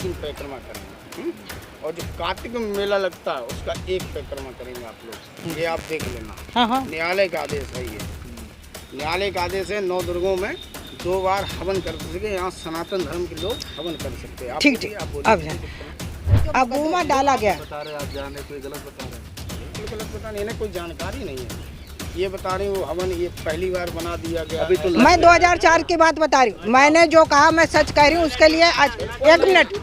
3 परिक्रमा करेंगे। और जो कार्तिक में मेला लगता है उसका 1 परिक्रमा करेंगे आप लोग, ये आप देख लेना। हाँ। न्यायालय का आदेश है ये, न्यायालय का आदेश है। 9 दुर्गों में 2 बार हवन कर सके, यहाँ सनातन धर्म के लोग हवन कर सकते हैं। ठीक अब वो डाला गया, बता रहे आप जाने कोई गलत बता रहे हैं। बिल्कुल गलत बता नहीं, इन्हें कोई जानकारी नहीं है। ये बता रही हूँ हवन ये पहली बार बना दिया गया। अभी तो मैं 2004 की बात बता रही हूँ। मैंने जो कहा मैं सच कह रही हूँ। उसके लिए आज 1 मिनट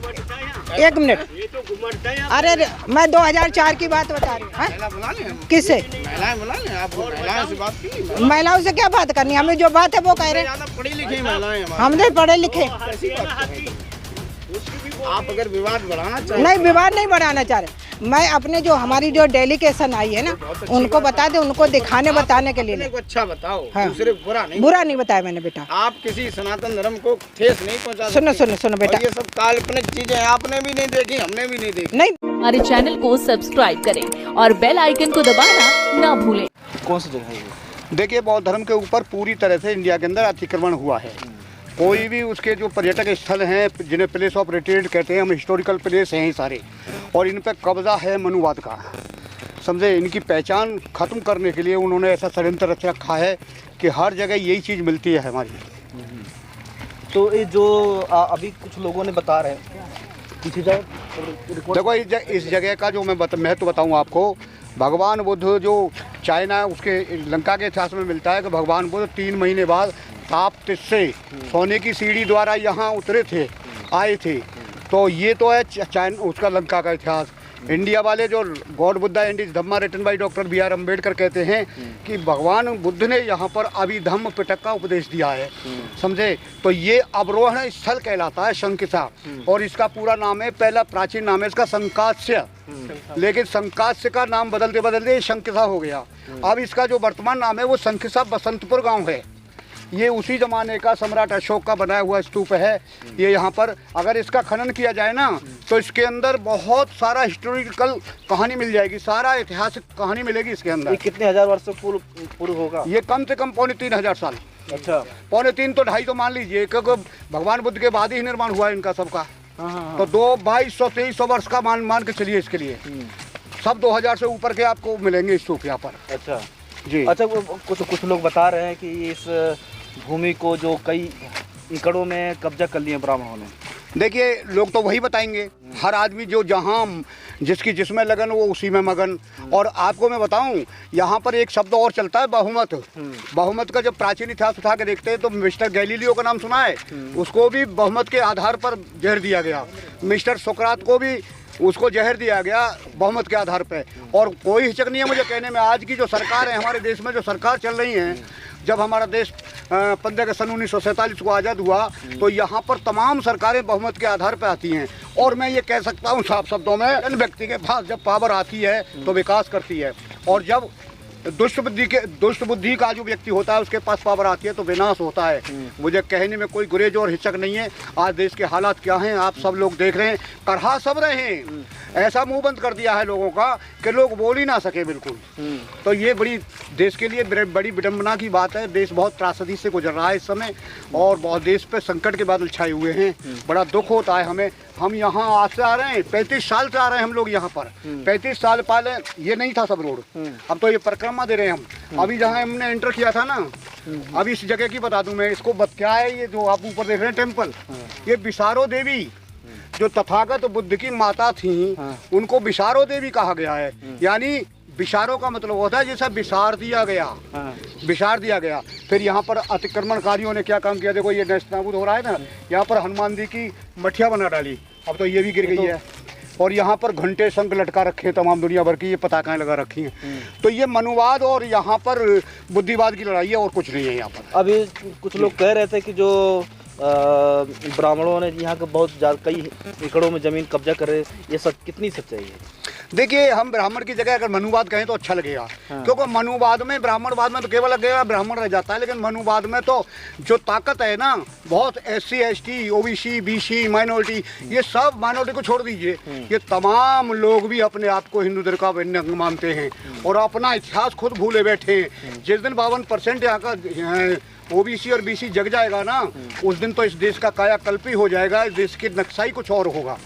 अरे मैं 2004 की बात बता रही हूँ। महिला बुला लें हम। किससे? महिलाएं बुला लें, आप महिलाओं से बात की। महिलाओं से क्या बात करनी, हमें जो बात है वो कह रहे हैं। ज्यादा पढ़ी लिखी महिलाएं हमारी। हमने पढ़े लिखे। कैसी बात कर रही हैं? आप अगर विवाद बढ़ाना चाहें नहीं, विवाद नहीं बढ़ाना चाह रहे। मैं अपने जो हमारी जो डेलीगेशन आई है ना, उनको बता दे, उनको दिखाने बताने के लिए। अपने को अच्छा बताओ, हाँ। दूसरे को बुरा नहीं। बुरा नहीं बताया मैंने बेटा। आप किसी सनातन धर्म को ठेस नहीं पहुंचा सुनो सकते। सुनो सुनो बेटा, और ये सब काल्पनिक चीजें आपने भी नहीं देखी, हमने भी नहीं देखी। नहीं हमारे चैनल को सब्सक्राइब करें और बेल आइकन को दबाना ना भूलें। कौन सी जगह है ये? देखिए, बौद्ध धर्म के ऊपर पूरी तरह से इंडिया के अंदर अतिक्रमण हुआ है। कोई भी उसके जो पर्यटक स्थल हैं, जिन्हें प्लेस ऑफ रिट्रीट कहते हैं, हम हिस्टोरिकल प्लेस हैं ये सारे, और इन पर कब्जा है मनुवाद का। समझे, इनकी पहचान ख़त्म करने के लिए उन्होंने ऐसा षड्यंत्र रच रखा है कि हर जगह यही चीज़ मिलती है हमारी। तो ये जो अभी कुछ लोगों ने बता रहे हैं, पीछे जाओ। देखो, इस जगह का जो मैं तो बताऊँ आपको, भगवान बुद्ध जो चाइना उसके लंका के इतिहास में मिलता है कि भगवान बुद्ध 3 महीने बाद ताप्त से सोने की सीढ़ी द्वारा यहाँ उतरे थे, आए थे। तो ये तो है चाइना उसका लंका का इतिहास। इंडिया वाले जो god Buddha and his Dhamma written by doctor B.R. Ambedkar कहते हैं कि भगवान बुद्ध ने यहाँ पर अभिधम्म पिटक का उपदेश दिया है। समझे, तो ये अवरोहण स्थल कहलाता है शंकिसा, और इसका पूरा नाम है, पहला प्राचीन नाम है इसका संकास्य, लेकिन संकास्य का नाम बदलते बदलते शंकिसा हो गया। अब इसका जो वर्तमान नाम है वो शंकिसा बसंतपुर गाँव है। ये उसी ज़माने का सम्राट अशोक का बनाया हुआ स्तूप है। ये यहाँ पर अगर इसका खनन किया जाए ना, तो इसके अंदर बहुत सारा हिस्टोरिकल कहानी मिल जाएगी, सारा ऐतिहासिक कहानी मिलेगी इसके अंदर। ये कितने हजार वर्ष से पूर्व होगा? ये कम से कम 3,500 साल। अच्छा, 3.25 तो 2.5 तो मान लीजिए, क्योंकि भगवान बुद्ध के बाद ही निर्माण हुआ है इनका सबका। हाँ। तो 2200-2300 वर्ष का मान के चलिए इसके लिए। सब 2000 से ऊपर के आपको मिलेंगे स्तूप यहाँ पर। अच्छा जी। अच्छा, कुछ लोग बता रहे हैं कि इस भूमि को जो कई एकड़ों में कब्जा कर लिया ब्राह्मणों ने। देखिए, लोग तो वही बताएंगे, हर आदमी जो जहाँ जिसकी जिसमें लगन वो उसी में मगन। और आपको मैं बताऊं, यहाँ पर एक शब्द और चलता है, बहुमत। बहुमत का जब प्राचीन इतिहास उठा के देखते हैं तो मिस्टर गैलीलियो का नाम सुना है, उसको भी बहुमत के आधार पर जहर दिया गया। मिस्टर सोक्रात को भी उसको जहर दिया गया बहुमत के आधार पर। और कोई हिचक नहीं है मुझे कहने में, आज की जो सरकार है हमारे देश में, जो सरकार चल रही है, जब हमारा देश 15 अगस्त 1947 को आज़ाद हुआ, तो यहाँ पर तमाम सरकारें बहुमत के आधार पर आती हैं। और मैं ये कह सकता हूँ साफ शब्दों में, इन व्यक्ति के पास जब पावर आती है तो विकास करती है, और जब दुष्ट बुद्धि का जो व्यक्ति होता है उसके पास पावर आती है तो विनाश होता है। मुझे कहने में कोई गुरेज और हिचक नहीं है। आज देश के हालात क्या हैं आप सब लोग देख रहे हैं, करहा सब रहे हैं। ऐसा मुंह बंद कर दिया है लोगों का कि लोग बोल ही ना सके बिल्कुल। तो ये बड़ी देश के लिए बड़ी विडम्बना की बात है। देश बहुत त्रासदी से गुजर रहा है इस समय, और बहुत देश पे संकट के बादल छाए हुए हैं। बड़ा दुख होता है हमें। हम यहाँ आज से आ रहे हैं, 35 साल से आ रहे हैं हम लोग यहाँ पर। 35 साल पहले ये नहीं था सब रोड, अब तो ये परिक्रमा दे रहे हैं हम। अभी जहाँ हमने एंटर किया था ना, अभी इस जगह की बता दूं मैं इसको, क्या है ये जो आप ऊपर देख रहे हैं टेम्पल, ये विसारो देवी जो तथागत बुद्ध की माता थी, उनको विसारो देवी कहा गया है। यानी विसारो का मतलब होता है जैसा विसार दिया गया, विसार दिया गया। फिर यहाँ पर अतिक्रमणकारियों ने क्या काम किया, देखो ये नष्ट नाबूद हो रहा है ना, यहाँ पर हनुमान जी की मठिया बना डाली, अब तो ये भी गिर गई है। और यहाँ पर घंटे शंख लटका रखे, तमाम दुनिया भर की ये पताकाएं लगा रखी हैं। तो ये मनुवाद और यहाँ पर बुद्धिवाद की लड़ाई है, और कुछ नहीं है यहाँ पर। अभी कुछ लोग कह रहे थे कि जो ब्राह्मणों ने यहाँ के बहुत ज़्यादा कई एकड़ों में ज़मीन कब्जा कर रहे, ये सब कितनी सच्चाई है? देखिए, हम ब्राह्मण की जगह अगर मनुवाद कहें तो अच्छा लगेगा। क्योंकि मनुवाद में, ब्राह्मणवाद में तो केवल लगेगा ब्राह्मण रह जाता है, लेकिन मनुवाद में तो जो ताकत है ना, बहुत SC ST OBC BC minority, ये सब माइनॉरिटी को छोड़ दीजिए, ये तमाम लोग भी अपने आप को हिंदू धर्म का अभिन्न अंग मानते हैं और अपना इतिहास खुद भूले बैठे हैं। जिस दिन 52% यहाँ का ओबीसी और बीसी जग जाएगा ना, उस दिन तो इस देश का कायाकल्प ही हो जाएगा, इस देश की नक्शा ही कुछ और होगा।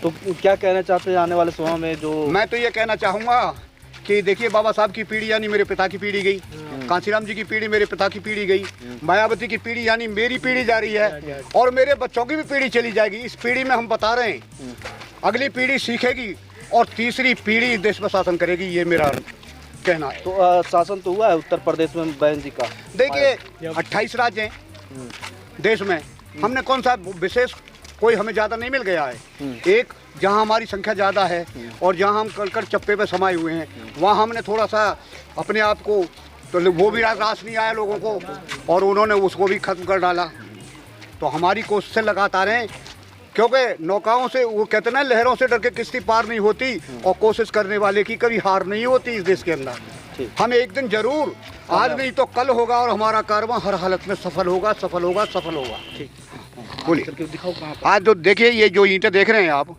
तो क्या कहना चाहते हैं आने वाले समय में? जो मैं तो ये कहना चाहूँगा कि देखिए, बाबा साहब की पीढ़ी यानी मेरे पिता की पीढ़ी गई, कांशीराम जी की पीढ़ी मेरे पिता की पीढ़ी गई, मायावती की पीढ़ी यानी मेरी पीढ़ी जा रही है, और मेरे बच्चों की भी पीढ़ी चली जाएगी। इस पीढ़ी में हम बता रहे हैं, अगली पीढ़ी सीखेगी और तीसरी पीढ़ी देश में शासन करेगी, ये मेरा कहना है। तो शासन तो हुआ है उत्तर प्रदेश में बहन जी का। देखिए 28 राज्य हैं देश में, हमने कौन सा विशेष कोई हमें ज़्यादा नहीं मिल गया है। एक जहां हमारी संख्या ज़्यादा है और जहां हम कड़कड़ चप्पे पे समाये हुए हैं, वहां हमने थोड़ा सा अपने आप को, तो वो भी रास नहीं आया लोगों को और उन्होंने उसको भी खत्म कर डाला। तो हमारी कोशिशें लगातार हैं, क्योंकि नौकाओं से, वो कहते ना, लहरों से डर के किश्ती पार नहीं होती, और कोशिश करने वाले की कभी हार नहीं होती इस देश के अंदर। हम एक दिन जरूर, आज नहीं तो कल होगा, और हमारा कारवां हर हालत में सफल होगा, सफल होगा, सफल होगा। बोलिए, दिखाओ कहाँ पर? आज तो देखिए, ये जो ईंटें देख रहे हैं आप,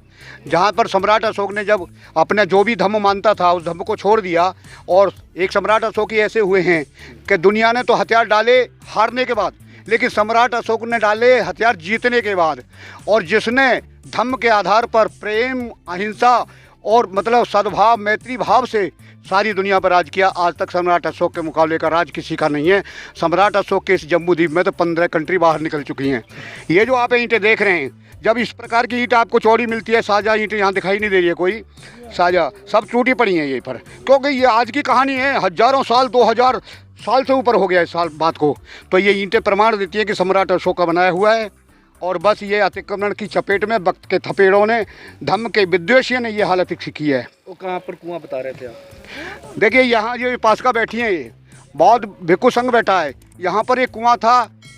जहाँ पर सम्राट अशोक ने जब अपने जो भी धर्म मानता था उस धर्म को छोड़ दिया, और एक सम्राट अशोक ही ऐसे हुए हैं कि दुनिया ने तो हथियार डाले हारने के बाद, लेकिन सम्राट अशोक ने डाले हथियार जीतने के बाद, और जिसने धर्म के आधार पर प्रेम, अहिंसा और मतलब सद्भाव, मैत्री भाव से सारी दुनिया पर राज किया। आज तक सम्राट अशोक के मुकाबले का राज किसी का नहीं है। सम्राट अशोक के इस जम्बू द्वीप में तो 15 कंट्री बाहर निकल चुकी हैं। ये जो आप ईंटें देख रहे हैं, जब इस प्रकार की ईंट आपको चौड़ी मिलती है, साझा ईंटें यहाँ दिखाई नहीं दे रही है कोई, साझा सब टूटी पड़ी हैं ये पर, क्योंकि ये आज की कहानी है, हजारों साल, 2000 साल से ऊपर हो गया इस साल बात को। तो ये ईंटें प्रमाण देती है कि सम्राट अशोक का बनाया हुआ है, और बस ये अतिक्रमण की चपेट में वक्त के थपेड़ों ने, धम्म के विद्वेषियों ने ये हालत की है। वो कहाँ पर कुआं बता रहे थे आप? देखिए, यहाँ ये पास का बैठी हैं, ये बहुत भिक्खु संघ बैठा है, यहाँ पर एक कुआं था,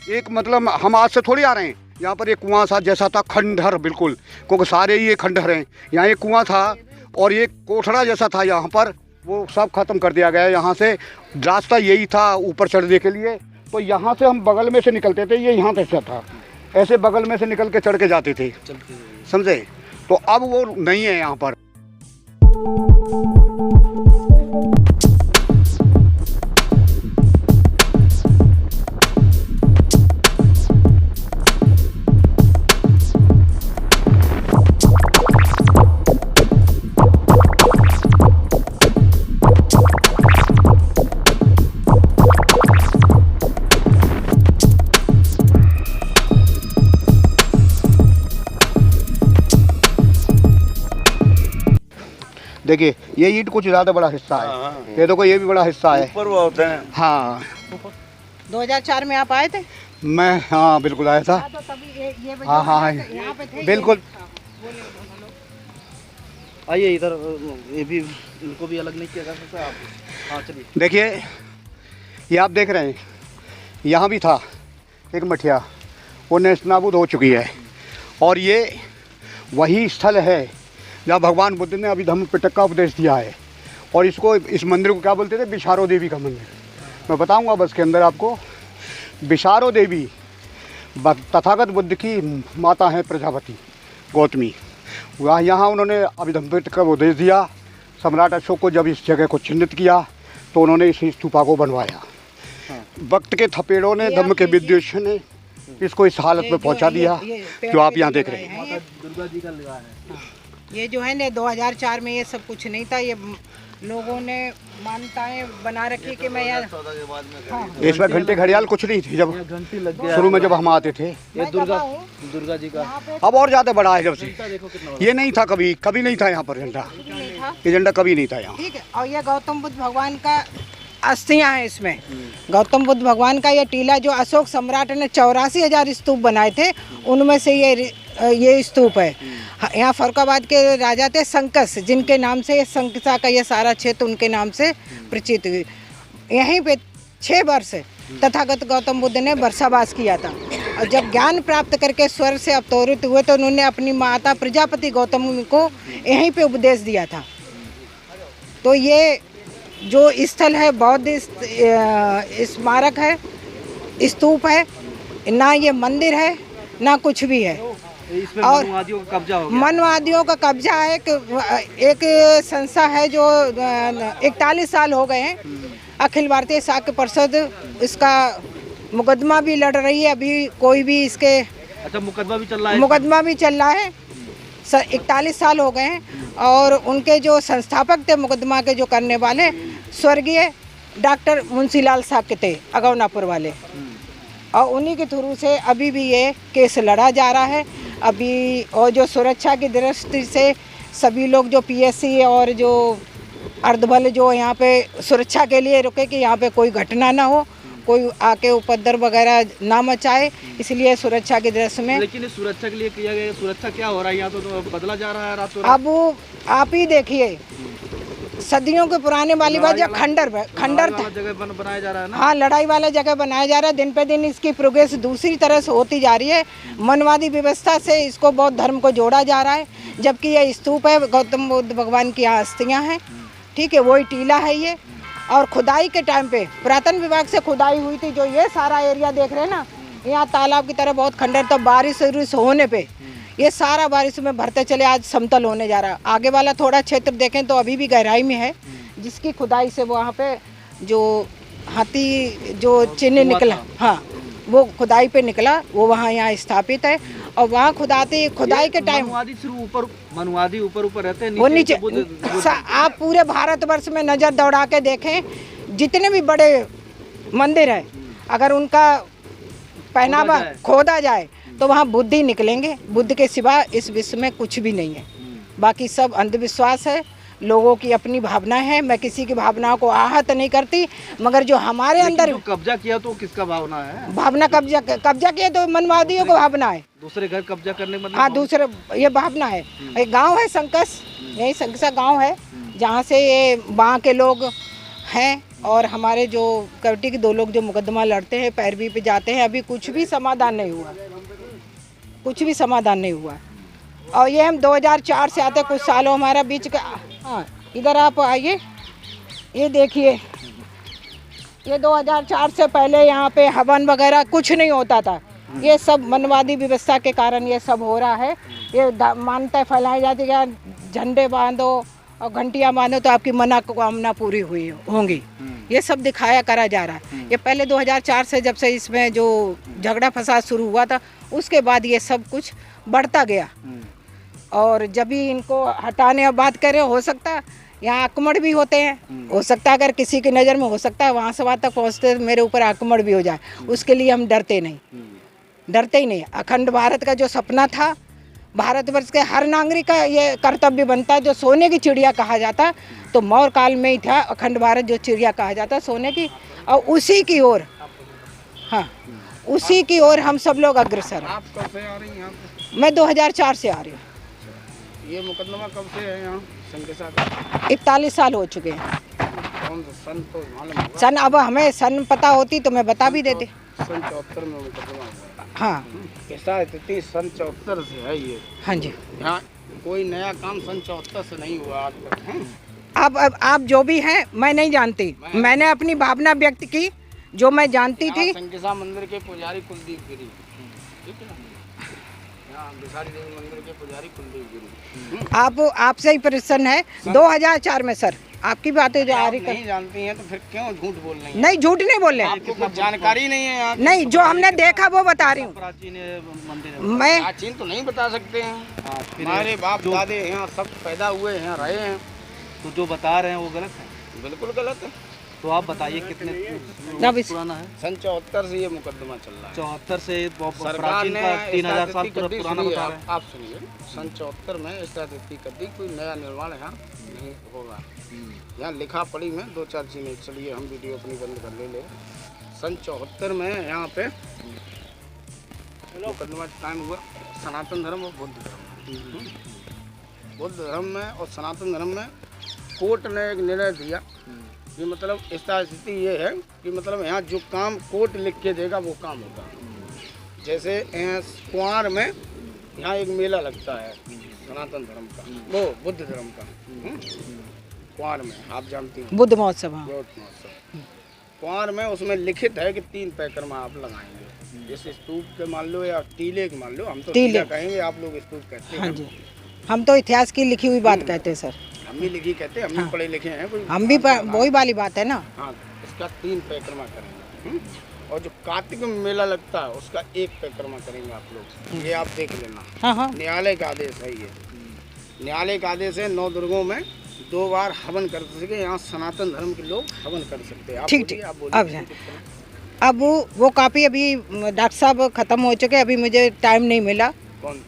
एक मतलब हम आज से थोड़ी आ रहे हैं, यहाँ पर एक कुआं सा जैसा था, खंडहर बिल्कुल, क्योंकि सारे ये खंडहर हैं। यहाँ एक कुआं था और एक कोठड़ा जैसा था यहाँ पर, वो सब खत्म कर दिया गया। यहाँ से रास्ता यही था ऊपर चढ़ने के लिए, तो यहाँ से हम बगल में से निकलते थे, ये यहाँ से था, ऐसे बगल में से निकल के चढ़ के जाते थे, समझे? तो अब वो नहीं है यहाँ पर। देखिए, ये ईंट कुछ ज़्यादा बड़ा हिस्सा है, ये देखो, ये भी बड़ा हिस्सा है। ऊपर वो होते हैं। हाँ, 2004 में आप आए थे? मैं, हाँ बिल्कुल आया था। तो तभी ये हाँ हाँ, यहाँ पे थे, बिल्कुल। आइए इधर, ये भी, इनको भी अलग नहीं किया जा सकता आप? हाँ चलिए। देखिए, ये आप देख रहे हैं, यहाँ भी था एक मठिया, वो नेस्तनाबूद हो चुकी है, और ये वही स्थल है जहाँ भगवान बुद्ध ने अभिधम्म पिटक का उपदेश दिया है। और इसको, इस मंदिर को क्या बोलते थे? विशारो देवी का मंदिर। मैं बताऊंगा बस के अंदर आपको। विशारो देवी तथागत बुद्ध की माता है, प्रजापति गौतमी। वह यहाँ उन्होंने अभिधम्म पिटक का उपदेश दिया। सम्राट अशोक को जब इस जगह को चिन्हित किया तो उन्होंने इस स्तूपा को बनवाया। वक्त के थपेड़ों ने, धम्म के विद्वेषियों ने इसको इस हालत में पहुँचा दिया जो आप यहाँ देख रहे हैं। दुर्गा जी का लगा है। ये जो है ना, 2004 में ये सब कुछ नहीं था, ये लोगों ने मान्यताएं बना रखी कि मैं यहाँ, हाँ, इसमें घंटे घड़ियाल कुछ नहीं थी जब घंटी लग गया शुरू में जब हम आते थे। ये दुर्गा जी का अब और ज़्यादा बड़ा है जब से। देखो कितना ये नहीं था, कभी कभी नहीं था यहाँ पर झंडा, नहीं था, ये झंडा कभी नहीं था यहाँ। ठीक है। और ये गौतम बुद्ध भगवान का अस्थियां हैं इसमें। गौतम बुद्ध भगवान का ये टीला, जो अशोक सम्राट ने 84,000 स्तूप बनाए थे, उनमें से ये स्तूप है। यहाँ फरुखाबाद के राजा थे संकस, जिनके नाम से ये संकसा का ये सारा क्षेत्र उनके नाम से प्रचित हुई। यहीं पे 6 वर्ष तथागत गौतम बुद्ध ने वर्षावास किया था, और जब ज्ञान प्राप्त करके स्वर्ग से अवतरित हुए तो उन्होंने अपनी माता प्रजापति गौतम को यहीं पे उपदेश दिया था। तो ये जो स्थल है, बौद्ध स्मारक है, स्तूप है, ना ये मंदिर है ना कुछ भी है। इसमें और मनवादियों का कब्जा हो गया। मनवादियों का कब्जा है। एक संस्था है जो 41 साल हो गए हैं, अखिल भारतीय शाक्य परिषद इसका मुकदमा भी लड़ रही है। अभी कोई भी इसके अच्छा मुकदमा भी चल रहा है? मुकदमा भी चल रहा है। 41 साल हो गए हैं और उनके जो संस्थापक थे मुकदमा के, जो करने वाले, स्वर्गीय डॉक्टर मुंशीलाल शाक्य थे, अगौनापुर वाले, और उन्हीं के थ्रू से अभी भी ये केस लड़ा जा रहा है अभी। और जो सुरक्षा की दृष्टि से सभी लोग जो पीएससी और जो अर्धबल जो यहाँ पे सुरक्षा के लिए रुके कि यहाँ पे कोई घटना ना हो, कोई आके उपद्रव वगैरह ना मचाए, इसलिए सुरक्षा की दृष्टि में। लेकिन इस सुरक्षा के लिए किया गया, सुरक्षा क्या हो रहा है यहाँ? तो बदला जा रहा है रातों अब आप ही देखिए, सदियों के पुराने वाली बात, जब खंडर था, जगह बनाया जा रहा है ना। हाँ, लड़ाई वाला जगह बनाया जा रहा है। दिन पे दिन इसकी प्रोग्रेस दूसरी तरह से होती जा रही है। मनवादी व्यवस्था से इसको बौद्ध धर्म को जोड़ा जा रहा है, जबकि यह स्तूप है, गौतम बुद्ध भगवान की यहाँ अस्थियाँ हैं, ठीक है, वही टीला है ये। और खुदाई के टाइम पे पुरातन विभाग से खुदाई हुई थी, जो ये सारा एरिया देख रहे हैं ना, यहाँ तालाब की तरह बहुत खंडर था। बारिश होने पे ये सारा बारिश में भरते चले, आज समतल होने जा रहा है। आगे वाला थोड़ा क्षेत्र देखें तो अभी भी गहराई में है, जिसकी खुदाई से वहाँ पे जो हाथी जो चिन्ह निकला, हाँ, वो खुदाई पे निकला, वो वहाँ यहाँ स्थापित है। और वहाँ खुदाई के टाइम मनुवादी ऊपर रहते हैं, वो नीचे। आप पूरे भारतवर्ष में नज़र दौड़ा के देखें, जितने भी बड़े मंदिर हैं, अगर उनका पहनावा खोदा जाए तो वहाँ बुद्ध ही निकलेंगे। बुद्ध के सिवा इस विश्व में कुछ भी नहीं है। बाकी सब अंधविश्वास है, लोगों की अपनी भावना है। मैं किसी की भावनाओं को आहत नहीं करती, मगर जो हमारे अंदर कब्जा किया तो किसका भावना है? भावना कब्जा किया तो मनवादियों को भावना है। दूसरे घर कब्जा करने मतलब? हाँ, दूसरे, ये भावना है। एक गांव है संकस, यही संकसा गांव है, जहाँ से ये वहाँ के लोग हैं। और हमारे जो कमेटी के 2 लोग जो मुकदमा लड़ते हैं, पैरवी पे जाते हैं, अभी कुछ भी समाधान नहीं हुआ, कुछ भी समाधान नहीं हुआ। और ये हम 2004 से आते, कुछ सालों हमारा बीच का। हाँ, इधर आप आइए, ये देखिए, ये 2004 से पहले यहाँ पे हवन वगैरह कुछ नहीं होता था। ये सब मनवादी व्यवस्था के कारण ये सब हो रहा है। ये मान्यता फैलाई जाती है, झंडे बांधो और घंटियाँ बांधो तो आपकी मनोकामना पूरी हुई होंगी। ये सब दिखाया करा जा रहा है। ये पहले 2004 से जब से इसमें जो झगड़ा फसाद शुरू हुआ था, उसके बाद ये सब कुछ बढ़ता गया। और जब भी इनको हटाने और बात करें, हो सकता है यहाँ आक्रमण भी होते हैं, हो सकता है अगर किसी की नज़र में हो सकता है वहाँ से वहाँ तक पहुँचते मेरे ऊपर आक्रमण भी हो जाए, उसके लिए हम डरते नहीं, डरते ही नहीं। अखंड भारत का जो सपना था, भारतवर्ष के हर नागरिक का ये कर्तव्य बनता है, जो सोने की चिड़िया कहा जाता, तो मौर्य काल में ही था अखंड भारत जो चिड़िया कहा जाता सोने की, और उसी की ओर, हाँ, उसी की ओर हम सब लोग अग्रसर हैं। आप कब से आ रही हैं यहाँ पे? मैं 2004 से आ रही हूँ। ये मुकदमा कब से है यहाँ संकेसा का? 41 साल हो चुके हैं। कौन सा सन तो मालूम होगा? सन, अब हमें सन पता होती तो मैं बता भी देती। सन 74 में मुकदमा हुआ। हाँ, ऐसा स्थिति सन 74 से है ये। हाँ जी। यहाँ कोई नया काम सन 74 से नहीं हुआ आज तक है? अब आप जो भी हैं, मैं नहीं जानती, मैंने अपनी भावना व्यक्त की जो मैं जानती थी। संकेसा मंदिर के पुजारी कुलदीप गिरी, ठीक है ना, यहाँ बिसारी देवी मंदिर के पुजारी कुलदीप गिरी। आप आपसे ही प्रश्न है 2004 में सर, आपकी बातें जो आ रही नहीं जानती हैं तो फिर क्यों झूठ बोल रही हैं? नहीं, झूठ नहीं बोल रहे। आपको कुछ जानकारी नहीं है यहाँ की? नहीं, जो हमने देखा वो बता रही हूँ प्राचीन मंदिर है। मैं। प्राचीन तो नहीं बता सकते हैं, हमारे बाप दादे यहाँ सब पैदा हुए हैं, रहे हैं। तो जो बता रहे हैं वो गलत है? बिल्कुल गलत है। तो आप बताइए कितने पुराना है? सन 74 से ये मुकदमा चल रहा है। 74 से सरकार प्राचीन ने का 3000 साल स्थिति कभी पुराना सुनिए, बता रहे हैं। आप सुनिए, सन 74 में स्थिति कभी कोई नया निर्माण यहाँ नहीं होगा। यहाँ लिखा पढ़ी में 2-4 चीजें, चलिए हम वीडियो अपनी बंद कर ले। सन 74 में यहाँ पे मुकदमा टाइम हुआ सनातन धर्म और बौद्ध धर्म। बौद्ध धर्म में और सनातन धर्म में कोर्ट ने एक निर्णय दिया कि मतलब इसका स्थिति ये है कि मतलब यहाँ जो काम कोर्ट लिख के देगा वो काम होगा। जैसे कुंवार में यहाँ एक मेला लगता है सनातन धर्म का, वो बुद्ध धर्म का, कुंवार में, आप जानती हैं बुद्ध महोत्सव। हाँ, बुद्ध महोत्सव कुंवार में, उसमें लिखित है कि 3 पैकरमा आप लगाएंगे। जैसे स्तूप के मान लो या टीले के मान लो, हम तो टीला कहेंगे, आप लोग स्तूप कहते हैं। हाँ जी, हम तो इतिहास की लिखी हुई बात कहते हैं सर। हम भी लिखी कहते हैं, हम भी पढ़े लिखे हैं। हम भी वही वाली बात है ना। हाँ, उसका 3 परिक्रमा करेंगे। और जो कार्तिक में मेला लगता है उसका 1 परिक्रमा करेंगे आप लोग। ये आप देख लेना। हाँ हाँ न्यायालय का आदेश है ये। न्यायालय का आदेश है 9 दुर्गों में 2 बार हवन कर सके। यहाँ सनातन धर्म के लोग हवन कर सकते हैं। ठीक ठीक। अब वो काफ़ी अभी डॉक्टर साहब ख़त्म हो चुके, अभी मुझे टाइम नहीं मिला। कौन?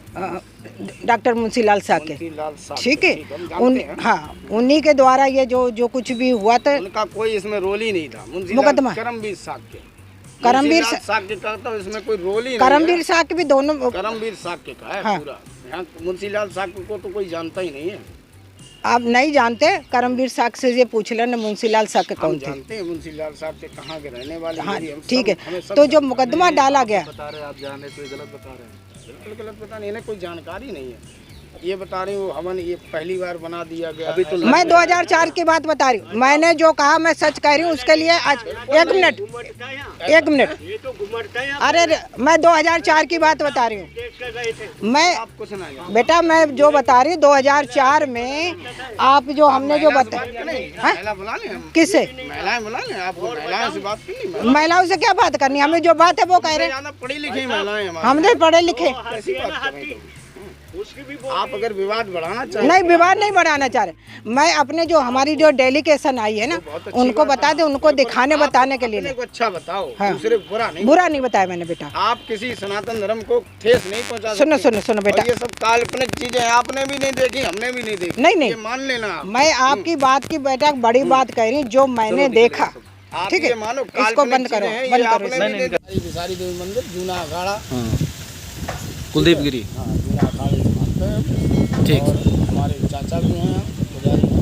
डॉक्टर मुंशीलाल साहब मुंशीलाल साहब, ठीक है। हम जानते हैं। हाँ, उन्हीं के द्वारा ये जो कुछ भी हुआ था, उनका कोई इसमें रोल ही नहीं था। मुकदमा करमवीर साक्य, करमवीर साक्य का तो इसमें कोई रोल ही नहीं है। करमवीर साहब के भी दोनों करमवीर साक्य का है। हाँ। पूरा यहाँ मुंशीलाल साक्य को तो कोई जानता ही नहीं है। आप नहीं जानते? करमवीर साहब से ये पूछ लेना मुंशीलाल साक्य हम कौन थे। जानते हैं मुंशीलाल साहब के कहाँ के रहने वाले। हाँ हम ठीक सब- हमें है। सब तो जो जानते मुकदमा डाला गया, बता रहे हैं आप जाने तो गलत बता रहे हैं। हैं। बिल्कुल गलत पता नहीं, इन्हें कोई जानकारी नहीं है। ये बता रही हूँ हवन ये पहली बार बना दिया गया। अभी तो मैं 2004 की बात बता रही हूँ। मैंने जो कहा मैं सच कह रही हूँ। उसके लिए आज 1 मिनट अरे मैं 2004 की बात बता रही हूँ। मैं आप कुछ ना जानो। बेटा मैं जो बता रही हूँ 2004 में आप जो हमने जो बताया। महिला बुला लें हम। किसे? महिलाएं बुला लें। आपको महिलाओं से बात करनी। महिलाओं से क्या बात करनी? हमें जो बात है वो कह रहे हैं। ज्यादा पढ़ी लिखी महिलाएं हमारी। हमने पढ़े लिखे कैसी बात कर रही तुम? आप अगर विवाद बढ़ाना चाहें नहीं, विवाद नहीं बढ़ाना चाह रहे। मैं अपने जो हमारी जो डेलीगेशन आई है ना, उनको बता दे, उनको दिखाने बताने के लिए अपने नहीं। को अच्छा बताओ। हाँ। दूसरे को बुरा नहीं। बुरा नहीं बताया मैंने बेटा। आप किसी सनातन धर्म को ठेस नहीं पहुंचा सुनो सकते। सुनो सुनो बेटा, और ये सब काल्पनिक चीजें आपने भी नहीं देखी, हमने भी नहीं देखी। नहीं, नहीं। ये मान लेना आप। मैं आपकी बात की बेटा बड़ी बात कह रही हूँ जो मैंने देखा। आप ठीक ये है, मानो इसको काल्पनिक बंद करो, चीजें हैं, ये बंद करो आपने इसको। भी नहीं देखी। विसारी देवी मंदिर जूना अखाड़ा। कुलदीप गिरी। हाँ, जूना अखाड़े में मानते हैं। ठीक। और हमारे चाचा भी हैं पुजारी हैं।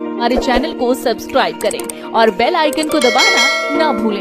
हमारे चैनल को सब्सक्राइब करें और बेल आइकन को दबाना ना भूलें।